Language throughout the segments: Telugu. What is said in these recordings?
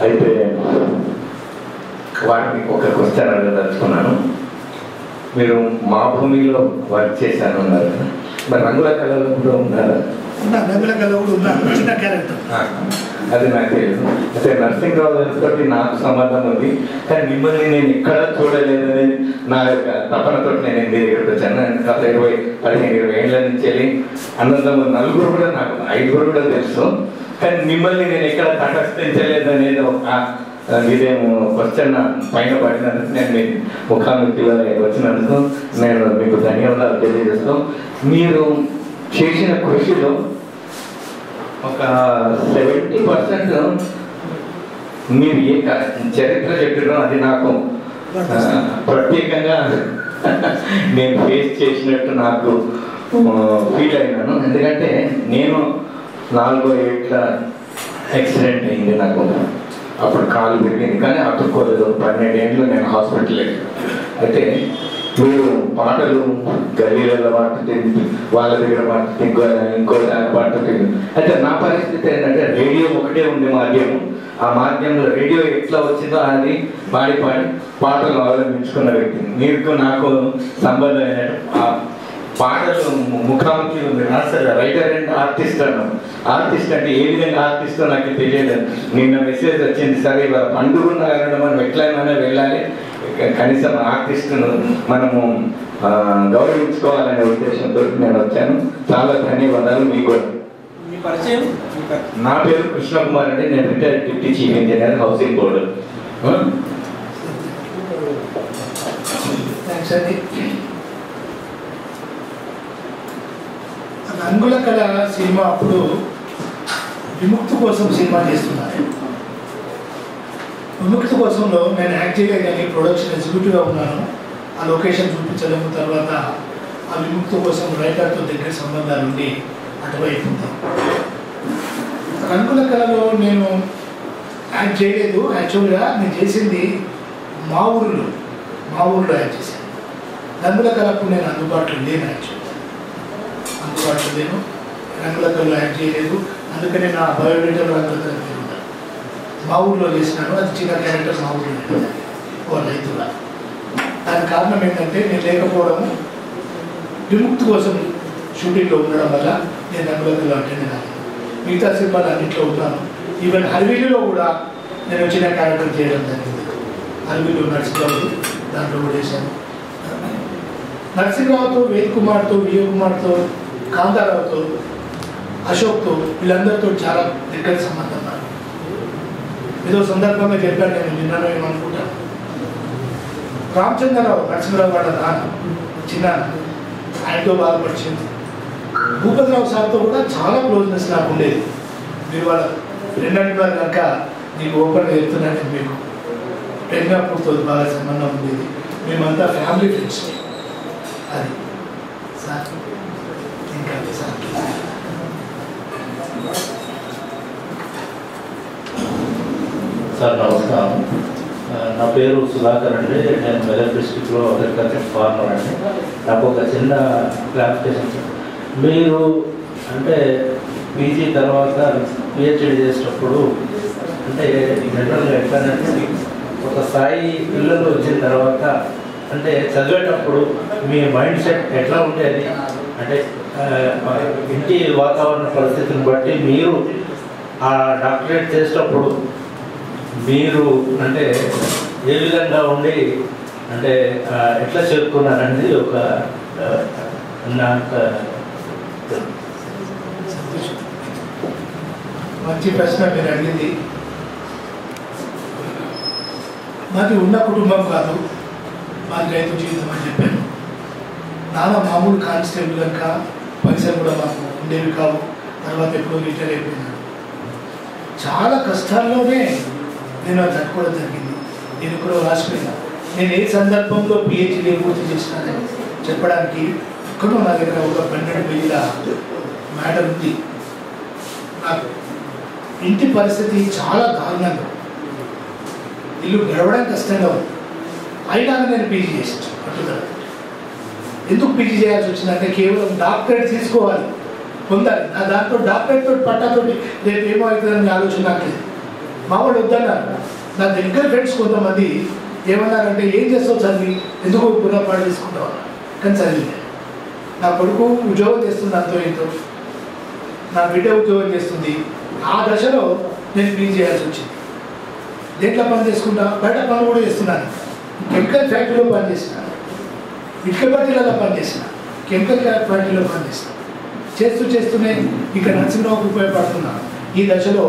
అయితే వాటిని ఒక క్వశ్చన్ అడగదలుచుకున్నాను. మీరు మా భూమిలో వర్క్ చేశాను అన్నారు కదా, మరి రంగుల కళలో కూడా ఉన్నారా? రంగుల కళలో కూడా ఉన్నారు, చిన్న క్యారెక్టర్. అది నాకు తెలియదు. అయితే నరసింహరావు గారితో నాకు సంబంధం ఉంది, కానీ మిమ్మల్ని నేను ఎక్కడ చూడలేదని నా యొక్క తపనతో నేను మీ దగ్గరికి వచ్చాను. గత 15-20 ఏళ్ళ నుంచి వెళ్ళి అన్నదమ్ములు నలుగురు కూడా నాకు 5 కూడా తెలుసు, కానీ మిమ్మల్ని నేను ఎక్కడ తటస్థించలేదు అనేది ఒక ఇదేమో క్వశ్చన్ పైన పడినందుకు నేను మీ ముఖాముఖిలో వచ్చినందుకు నేను మీకు ధన్యవాదాలు తెలియజేస్తూ, మీరు చేసిన కృషిలో ఒక 70% మీరు ఏ చరిత్ర చెప్పడం అది నాకు ప్రత్యేకంగా నేను ఫేస్ చేసినట్టు నాకు ఫీల్ అయినాను. ఎందుకంటే నేను 4 ఏళ్ళ యాక్సిడెంట్ అయింది నాకు. అప్పుడు కాలు విరిగింది, కానీ అతుక్కోలేదు. 12 ఏళ్ళు నేను హాస్పిటల్. అయితే మీరు పాటలు గల్లీలలో పాడుతుంది, వాళ్ళ దగ్గర పాడుతుంది, ఇంకో పాడుతుంది. అయితే నా పరిస్థితి ఏంటంటే రేడియో ఒకటే ఉంది మాధ్యమం. ఆ మాధ్యమంలో రేడియో ఎట్లా వచ్చిందో అది పాడి పాటలు అవలంబించుకున్న వ్యక్తి. మీకు నాకు సంబంధం ఏంటంటే ఆ పాటలు ముఖాముఖి రాస్తారు. రైటర్ అండ్ ఆర్టిస్ట్ అన్నాం. ఆర్టిస్ట్ అంటే ఏ విధంగా ఆర్టిస్టో నాకు తెలియలేదు. నిన్న మెసేజ్ వచ్చింది, సరే ఇవాళ పండుగ ఉన్న కారణం మనం ఎట్లయినా వెళ్ళాలి, కనీసం ఆర్టిస్టును మనము గౌరవించుకోవాలనే ఉద్దేశంతో నేను వచ్చాను. చాలా ధన్యవాదాలు మీకు. నా పేరు కృష్ణకుమార్ అండి, నేను retired deputy chief engineer, housing board. రంగుల కళ సినిమా అప్పుడు విముక్తి కోసం సినిమా చేస్తున్నారు. విముక్తి కోసంలో నేను యాక్ట్ చేయలే, కానీ ప్రొడక్షన్ ఎగ్జిక్యూటివ్గా ఉన్నాను. ఆ లొకేషన్ చూపించడం, తర్వాత ఆ విముక్తి కోసం రైటర్తో దగ్గర సంబంధాలు ఉండి అటువైపు ఉంది. రంగుల కళలో నేను యాక్ట్ చేయలేదు. యాక్చువల్గా నేను చేసింది మా ఊరిలో యాక్ట్ చేశాను. రంగుల కళకు నేను అందుబాటులో లేను, అందుబాటులో లేను. రంగుల కళలో యాక్ట్ చేయలేదు. అందుకని నా బయోడేటాలో రంగుల కళ పేరు ఉంటాను. మా ఊరిలో చేసినాను. అది చిన్న క్యారెక్టర్ మా ఊరిలో ఓ రైతుగా. దానికి కారణం ఏంటంటే నేను లేకపోవడము, విముక్తి కోసం షూటింగ్లో ఉండడం వల్ల నేను రంగుల కళలో అటెండ్ కాలేదు. మిగతా సినిమాలు అన్నింటిలో ఉన్నాను. ఈవెన్ హర్వీలిలో కూడా నేను చిన్న క్యారెక్టర్ చేయడం జరిగింది. హర్వీలో నరసింహరావు దాంట్లో కూడా వేశాను. నరసింహరావుతో, వేద్ కుమార్తో, విజయ్ కుమార్తో, కాంతారావుతో, అశోక్తో, వీళ్ళందరితో చాలా దగ్గర సంబంధం నాకు. ఏదో సందర్భంగా చెప్పాను, నేను విన్నాను ఏమనుకుంటాను. రామచంద్రరావు, నరసింహరావు వాళ్ళ నాన్న, చిన్న ఆయనతో బాగా పరిచయం. భూపతిరావు సార్తో కూడా చాలా క్లోజ్నెస్ నాకు ఉండేది. మీరు వాళ్ళ ఫ్రెండ్ అంటున్నారు కనుక నీకు ఓపెన్గా చెప్తున్నాను. మీకు పెరిగాపూర్తో బాగా సంబంధం ఉండేది. మేమంతా ఫ్యామిలీ ఫ్రెండ్స్. అది సార్ ఇంకా సార్. సార్ నమస్కారం. నా పేరు సుధాకర్ అండి. నేను మెదక్ డిస్ట్రిక్ట్లో అగ్రికల్చర్ ఫార్మర్ అండి. నాకు ఒక చిన్న క్లారిఫికేషన్. మీరు అంటే పీజీ తర్వాత పిహెచ్డి చేసేటప్పుడు అంటే జనరల్గా ఎట్లనంటే ఒక స్థాయి పిల్లలు వచ్చిన తర్వాత అంటే చదివేటప్పుడు మీ మైండ్ సెట్ ఎట్లా ఉండేది? అంటే ఇంటి వాతావరణ పరిస్థితిని బట్టి మీరు ఆ డాక్టరేట్ చేసేటప్పుడు మీరు అంటే ఏ విధంగా ఉండి అంటే ఎట్లా చేరుకున్నారనేది ఒక మంచి ప్రశ్న మీరు అడిగింది. మాది ఉన్న కుటుంబం కాదు, మాది రైతు జీవితం అని చెప్పాను. నాన్న మామూలు కానిస్టేబుల్ కనుక పైసలు కూడా మాకు ఉండేవి కావు. తర్వాత ఎప్పుడో రిటైర్ అయిపోయినాను. చాలా కష్టాల్లోనే నేను అది తట్టుకోవడం జరిగింది. నేను ఇక్కడ రాసిపోయినా నేను ఏ సందర్భంలో పిహెచ్డీ పూర్తి చేసినానని చెప్పడానికి ఎక్కడో నా దగ్గర ఒక 12 పేజీల మ్యాటర్ ఉంది. నాకు ఇంటి పరిస్థితి చాలా దారుణంగా, ఇల్లు గడవడం కష్టంగా ఉంది. అయినా నేను పీజీ చేసాను పట్టుదల. ఎందుకు పీజీ చేయాల్సి వచ్చిందంటే కేవలం డాక్టరేట్ తీసుకోవాలి, పొందాలి. నా దాంట్లో డాక్టరేట్ తోటి పట్టాతోటి రేపు ఏమో అవుతుందని ఆలోచన నాకు లేదు. మా వాళ్ళు వద్దన్నారు. నా దగ్గర ఫ్రెండ్స్ కొంతమంది ఏమన్నారంటే ఏం చేస్తావు చదివి, ఎందుకు పునఃపాటు తీసుకుంటావు అన్నారు. కానీ చదివి నా కొడుకు ఉద్యోగం చేస్తుంది, అంతో ఎంతో నా బిడ్డ ఉద్యోగం చేస్తుంది. ఆ దశలో నేను పీజీ చేయాల్సి వచ్చింది. దేంట్లో పని చేసుకుంటా, బయట పనులు కూడా చేస్తున్నాను. కెమికల్ ఫ్యాక్టరీలో పనిచేసినాను, ఇటుక బట్టీలలో పనిచేసిన, కెమికల్ ఫ్యాక్టరీలో పనిచేసిన. చేస్తూనే ఇక్కడ నరసింహరావుకు ఉపయోగపడుతున్నాను. ఈ దశలో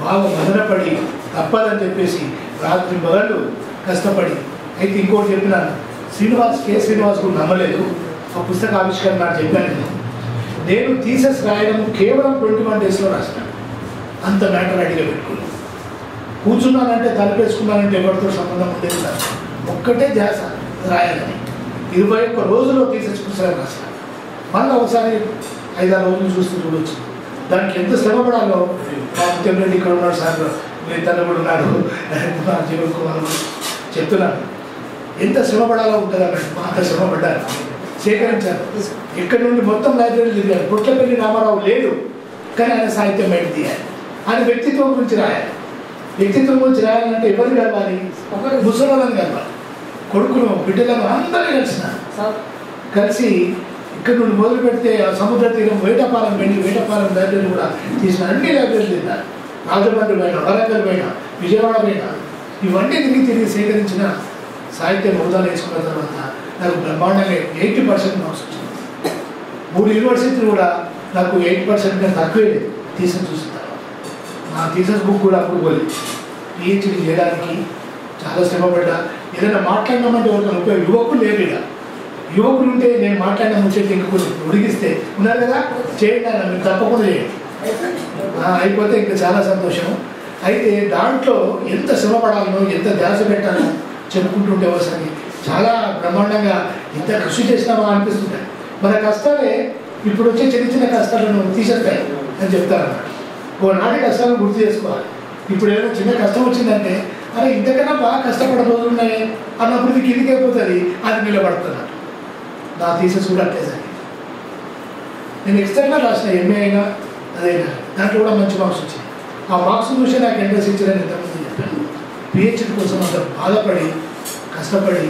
బాగా మదనపడి తప్పదని చెప్పేసి రాత్రి మొదలు కష్టపడి, అయితే ఇంకోటి చెప్పినాను, శ్రీనివాస్ కూడా నమ్మలేదు. ఆ పుస్తక ఆవిష్కరణ నాకు చెప్పాను. నేను థీసిస్ రాయడం కేవలం 21 daysలో రాసినాను. అంత మ్యాటర్ అడిగా పెట్టుకున్నాను. కూర్చున్నానంటే తలపేసుకున్నానంటే ఎవరితో సంబంధం ఉండేది కాదు. ఒక్కటే ధ్యాస రాయాలని 21 రోజుల్లో థీసిస్ పుస్తకం రాసినాను. మళ్ళీ ఒకసారి 5-6 రోజులు చూస్తూ చూడవచ్చు. దానికి ఎంత శ్రమ పడాలో మా ముత్యంరెడ్డి ఇక్కడ ఉన్నాడు, సార్ నేను తన కూడా ఉన్నాడు, మా జీవన్ కుమార్ చెప్తున్నాను. ఎంత శ్రమ పడాలో ఉంటుంది అన్నట్టు బాగా శ్రమ పడ్డాను. సేకరించాను. ఇక్కడ నుండి మొత్తం లైబ్రరీ తిరిగాను. పుట్లపల్లి రామారావు లేడు, కానీ ఆయన సాహిత్యం బయట తీయాలి. ఆయన వ్యక్తిత్వం గురించి రాయాలి. వ్యక్తిత్వం గురించి రాయాలంటే ఎవరిని కలవాలి? ముసలిని కలవాలి. కొడుకును బిడ్డలను అందరినీ కలిసి ఇక్కడ నుండి మొదలు పెడితే సముద్ర తీరం వేటపాలెం వెళ్ళి వేటపాలెం లైబ్రరీ కూడా తీసిన అన్ని లైబ్రరీలు తిన్నారు. రాజమండ్రి పోయినా, వరంగల్ పోయినా, విజయవాడ పోయినా, ఇవన్నీ తిరిగి సేకరించిన సాహిత్యం హోదాలు వేసుకున్న తర్వాత నాకు బ్రహ్మాండంగా 80% మార్క్స్ వచ్చింది. 3 యూనివర్సిటీలు కూడా నాకు 8% కంటే తక్కువే లేదు థీసిస్ చూసిన తర్వాత. నా థీసిస్ బుక్ కూడా అప్పుడు పోలేదు. పిహెచ్డీ చేయడానికి చాలా శ్రమపడ్డా. ఏదైనా మాట్లాడినామంటే ఎవరికైనా ఉపయోగం, యువకులు లేరు. ఇలా యువకులు ఉంటే నేను మాట్లాడిన ముచ్చట్లు ఇంకొకరు ఉడిగిస్తే ఉన్నారు కదా, చేయండి అన్న, మీరు తప్పకుండా చేయండి, అయిపోతే ఇంకా చాలా సంతోషం. అయితే దాంట్లో ఎంత శ్రమపడాలనో, ఎంత ధ్యాస పెట్టాలో చెప్పుకుంటుంటే ఒకసారి చాలా బ్రహ్మాండంగా ఇంత కృషి చేసినామా అనిపిస్తుంటాయి. మన కష్టాలే ఇప్పుడు వచ్చే చిన్న కష్టాలను తీసేస్తాయి అని చెప్తారన్నమాట. నాటి కష్టాలను గుర్తు చేసుకోవాలి. ఇప్పుడు ఏదైనా చిన్న కష్టం వచ్చిందంటే అరే ఇంతకన్నా బాగా కష్టపడే రోజులు ఉన్నాయి అన్నప్పుడు ఇది కిందికి అయిపోతుంది, అది నిలబడుతున్నాడు. నా థీసిస్ కూడా అట్లే జరిగింది. నేను ఎక్స్టర్నల్ రాసిన ఎంఏ అయినా అదైనా దాంట్లో కూడా మంచి మార్క్స్ వచ్చింది. ఆ మార్క్స్ చూసి నాకు ఎంట్రన్స్ ఇచ్చారని ఎంతమంది చెప్పాను. పిహెచ్డీ కోసం అంత బాధపడి కష్టపడి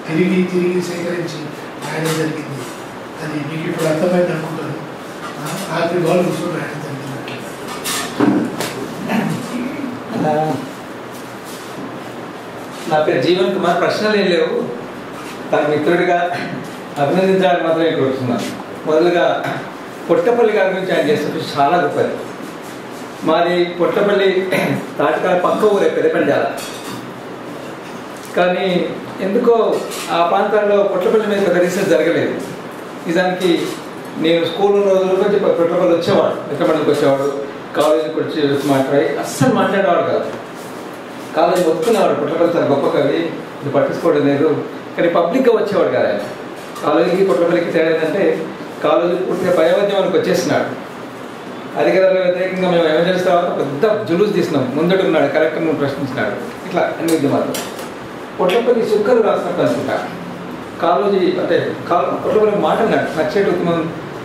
తిరిగి సేకరించి రాయడం జరిగింది. అది మీకు ఇప్పుడు అర్థమైంది అనుకుంటాను. రాత్రి వాళ్ళు కూర్చొని రాయడం జరిగింది. నా పేరు జీవన్ కుమార్. ప్రశ్నలు ఏం లేవు. తన మిత్రుడిగా అభినందించడానికి మాత్రం ఇక్కడ వస్తున్నాను. మొదలుగా పొట్టపల్లి గారి గురించి ఆయన చేస్తుంటే చాలా గొప్పది. మాది పొట్టపల్లి తాటికాయ పక్క ఊరే పెద్దపెండాల. కానీ ఎందుకో ఆ ప్రాంతాల్లో పొట్టపల్లి మీద పెద్ద రీసెర్చ్ జరగలేదు. నిజానికి నేను స్కూల్ రోజుల నుంచి పొట్టపల్లి వచ్చేవాడు, ఎక్కడికి వచ్చేవాడు, కాలేజీకి వచ్చి మాట్లాడి అస్సలు మాట్లాడేవాడు కాదు. కాలేజీ ఒప్పుకునేవాడు, పొట్టపల్లి చాలా గొప్ప కవి, ఇది పట్టించుకోవడం లేదు. కానీ పబ్లిక్గా వచ్చేవాడు కదా ఆయన. కాలేజీకి పొట్టపల్లికి తేడా ఏంటంటే కాలేజీ పూర్తిగా భయవద్యమానికి వచ్చేసినాడు. అధికారుల వ్యతిరేకంగా మేము ఎమర్జెన్సీ తర్వాత పెద్ద జులూస్ తీసినాం. ముందడు ఉన్నాడు, కలెక్టర్ను ప్రశ్నించినాడు. ఇట్లా అన్ని ఉద్యమాలు. పొట్టపల్లి సుక్కలు రాసినట్టు అనుకుంటా. కాలేజీ అంటే పొట్టపల్లి మాట అన్నాడు. నచ్చేటి ఉద్యమం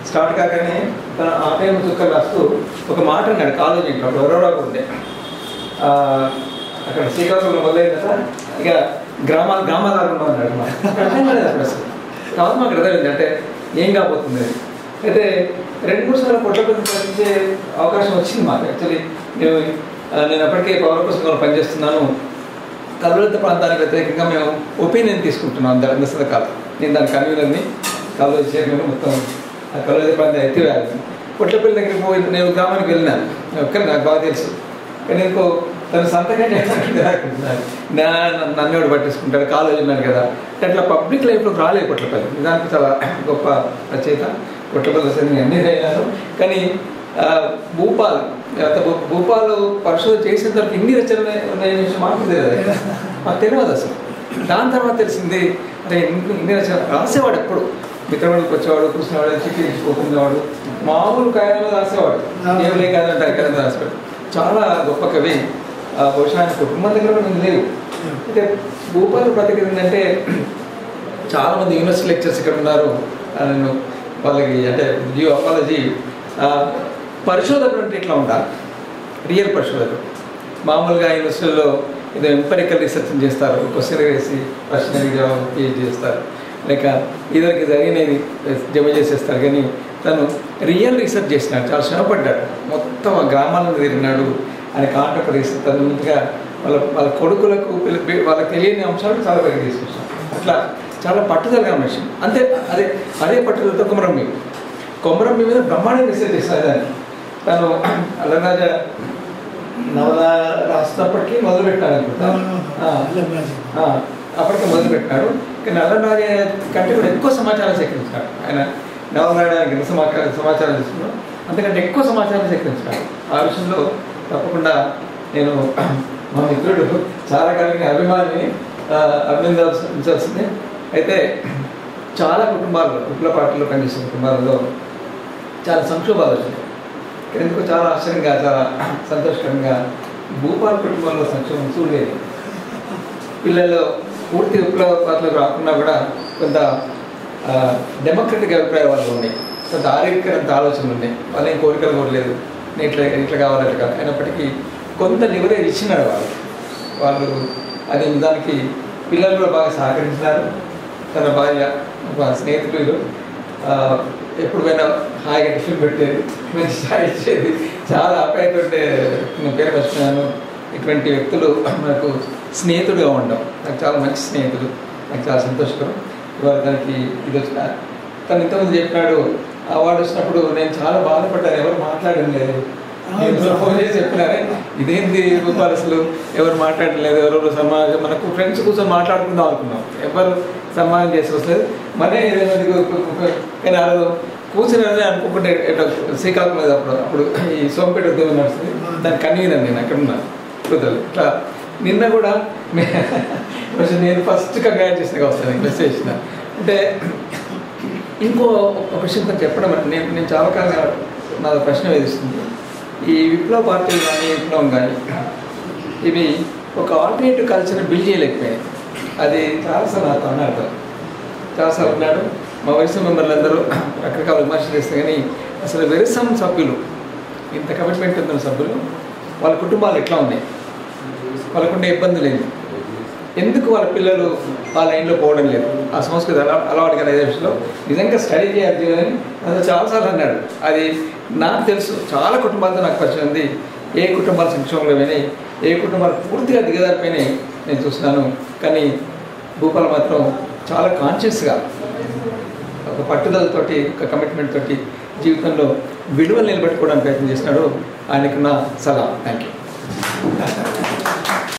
స్టార్ట్ కాగానే తన ఆ టైం చుక్కలు రాస్తూ ఒక మాట అన్నాడు. కాలేజీ ఇంట్లో అప్పుడు ఎవరెవరో ఉండే అక్కడ శ్రీకాకుళంలో మొదలైందట. ఇక గ్రామాలు ఉన్నాడు అప్పుడు. అసలు తర్వాత మాకు అర్థమైంది అంటే ఏం కాబోతుంది. అయితే 2-3 సార్లు పొట్టపల్లి ప్రశ్నించే అవకాశం వచ్చింది మాకు. యాక్చువల్లీ నేను అప్పటికే పౌర పుస్తకంలో పనిచేస్తున్నాను. కల్వలిత ప్రాంతానికి వ్యతిరేకంగా మేము ఒపీనియన్ తీసుకుంటున్నాం అందరి సదకాలు. నేను దాని కన్వీనర్ని, కాలేజీ చైర్మన్, మొత్తం ఆ కల్వలిత ప్రాంతం ఎత్తివేయాలి. పొట్టపల్లి దగ్గరికి పోయి నేను గ్రామానికి వెళ్ళినాను. ఒక్కరి నాకు బాగా తెలుసు. కానీ ఇంకో తన సంతకం నన్ను పట్టించుకుంటాడు, కాలేజీ ఉన్నాను కదా. అట్లా పబ్లిక్ లైఫ్లోకి రాలేదు పొట్టపల్లి. నిజానికి చాలా గొప్ప రచయిత పొట్టపల్లి. అసలు నేను అన్నీ అయినాను. కానీ భూపాలు పరిశోధన చేసిన తర్వాత ఇన్ని రచనలు ఉన్నాయని మాకు తెలియదు, మాకు తెలియదు అసలు. దాని తర్వాత తెలిసింది అంటే ఇన్ని రచనలు రాసేవాడు. ఎప్పుడు మిత్రవాడికి వచ్చేవాడు, కూర్చునేవాడు, చిట్టి పోకునేవాడు, మామూలు కాయలు రాసేవాడు. ఏమలే కాదంటే కాయలు రాసేవాడు. చాలా గొప్ప కవి. బహుశా ఆయన కుటుంబం దగ్గర కూడా మేము లేవు. అయితే భూపాలు ప్రత్యేకత ఏంటంటే చాలామంది యూనివర్సిటీ లెక్చర్స్ ఇక్కడ ఉన్నారు. నేను వాళ్ళకి అంటే డ్యూ అపాలజీ. పరిశోధకులు అంటే ఇట్లా ఉండాలి, రియల్ పరిశోధకులు. మామూలుగా యూనివర్సిటీలో ఏదో ఎంపెరికల్ రీసెర్చ్ చేస్తారు, క్వశ్చన్ వేసి ప్రశ్నకి జవాబు PhD చేస్తారు, లేక ఇద్దరికి జరిగినవి జమ చేసేస్తారు. కానీ తను రియల్ రీసెర్చ్ చేసినాడు, చాలా శ్రమపడ్డాడు, మొత్తం ఆ గ్రామాలను తిరిగినాడు. ఆయన కాంటాక్ట్ రీసెర్చ్ తన ముందుగా వాళ్ళ కొడుకులకు వాళ్ళకి తెలియని అంశాలు చాలా బాగా తీసుకొచ్చాడు. అట్లా చాలా పట్టుదలగా మనిషి. అంతే అదే పట్టుదలతో కొమరం మీద బ్రహ్మాండంగా రీసెర్చ్ చేస్తారు. దాన్ని తను అల్లరాజా నవల రాసినప్పటికీ మొదలుపెట్టాడు అనుకుంటాను, అప్పటికే మొదలుపెట్టాడు. కానీ అల్లరాజా కంటే కూడా ఎక్కువ సమాచారం సేకరించాడు. ఆయన నవల రాయడానికి ఎంత సమాచారం తీసుకున్నాడు, అంతకంటే ఎక్కువ సమాచారం సేకరించాడు. ఆ విషయంలో తప్పకుండా నేను మా మిత్రుడు చాలా కాలం అభిమానిని అభినందించాల్సిందే. అయితే చాలా కుటుంబాల్లో విప్లవ పార్టీలో పనిచేసిన కుటుంబాలలో చాలా సంక్షోభాలు వచ్చినాయి. ఎందుకు చాలా ఆశ్చర్యంగా, చాలా సంతోషకరంగా భూపాల్ కుటుంబంలో సంక్షోభం చూడలేదు. పిల్లలు పూర్తి విప్లవ పార్టీలకు రాకున్నా కూడా కొంత డెమోక్రటిక్ అభిప్రాయాలు వాళ్ళు ఉన్నాయి, కొంత ఆరోగ్యకరంత ఆలోచనలు ఉన్నాయి. వాళ్ళు ఏం కోరికలు కోరలేదు, నేను ఇట్లా కావాలంటే కాదు. అయినప్పటికీ కొంత లివరేజ్ ఇచ్చినాడు వాళ్ళు. అది దానికి పిల్లలు కూడా బాగా సహకరించినారు. తన భార్య, స్నేహితులు ఎప్పుడు పోయినా హాయిగా టిఫిన్ పెట్టేది, మంచి ఛాయ్ ఇచ్చేది, చాలా ఆప్యాయత ఉంటే. నేను పేరు మర్చిపోయాను. ఇటువంటి వ్యక్తులు నాకు స్నేహితుడుగా ఉండడం, నాకు చాలా మంచి స్నేహితులు, నాకు చాలా సంతోషకరం. ఇవాళ దానికి ఇది వచ్చిన తను ఇంతకుముందు చెప్పినాడు, అవార్డు వచ్చినప్పుడు నేను చాలా బాధపడ్డాను, ఎవరు మాట్లాడడం లేదు. నేను ఫోన్ చేసి చెప్పినారే, ఇదేంటి భూపాల్ అసలు ఎవరు మాట్లాడడం లేదు, ఎవరు సమాజం మనకు ఫ్రెండ్స్ కూర్చొని మాట్లాడుకుందాం అనుకున్నాం, ఎవరు సన్మానం చేసి వస్తలేదు. మనే కానీ ఆ రోజు కూర్చుని అనుకోకుంటే శ్రీకాకుళం మీద అప్పుడు ఈ సోంపేట ఉద్యమం నడుస్తుంది, దాన్ని కన్వీనర్ నేను అక్కడ ఉన్నాను కుదరదు. ఇట్లా నిన్న కూడా నేను ఫస్ట్ కంగ్రాట్ చేసినాక వస్తాను మెసేజ్ ఇచ్చిన. అంటే ఇంకో ఒక విషయం చెప్పడం అంటే నేను చాలా కాలంగా నా ప్రశ్న వేధిస్తుంది. ఈ విప్లవ పార్టీలు కానీ విప్లవం కానీ ఇవి ఒక ఆల్టర్నేటివ్ కల్చర్ని బిల్డ్ చేయలేకపోయాయి. అది చాలాసార్లు నాతో అన్నాడు, చాలాసార్లు అన్నాడు. మా వయసు మెంబర్లు అందరూ రకరకాల విమర్శలు చేస్తే కానీ అసలు వెరిసం సభ్యులు, ఇంత కమిట్మెంట్ ఉన్న సభ్యులు, వాళ్ళ కుటుంబాలు ఎట్లా ఉన్నాయి, వాళ్ళకుండే ఇబ్బందులు ఏంటి, ఎందుకు వాళ్ళ పిల్లలు ఆ లైన్లో పోవడం లేదు, ఆ సంస్కృతి అలవాటు కదా విషయంలో నిజంగా స్టడీ చేయాలి అని అది చాలాసార్లు అన్నాడు. అది నాకు తెలుసు, చాలా కుటుంబాలతో నాకు పరిచయం ఉంది. ఏ కుటుంబాలు సంక్షోభంలో పోయినాయి, ఏ కుటుంబాలు పూర్తిగా దిగజారిపోయినాయి నేను చూస్తున్నాను. కానీ భూపాల్ మాత్రం చాలా కాన్షియస్గా ఒక పట్టుదలతోటి, ఒక కమిట్మెంట్ తోటి జీవితంలో విలువలు నిలబెట్టుకోవడానికి ప్రయత్నం చేసినాడు. ఆయనకు నా సలహా. Thank you.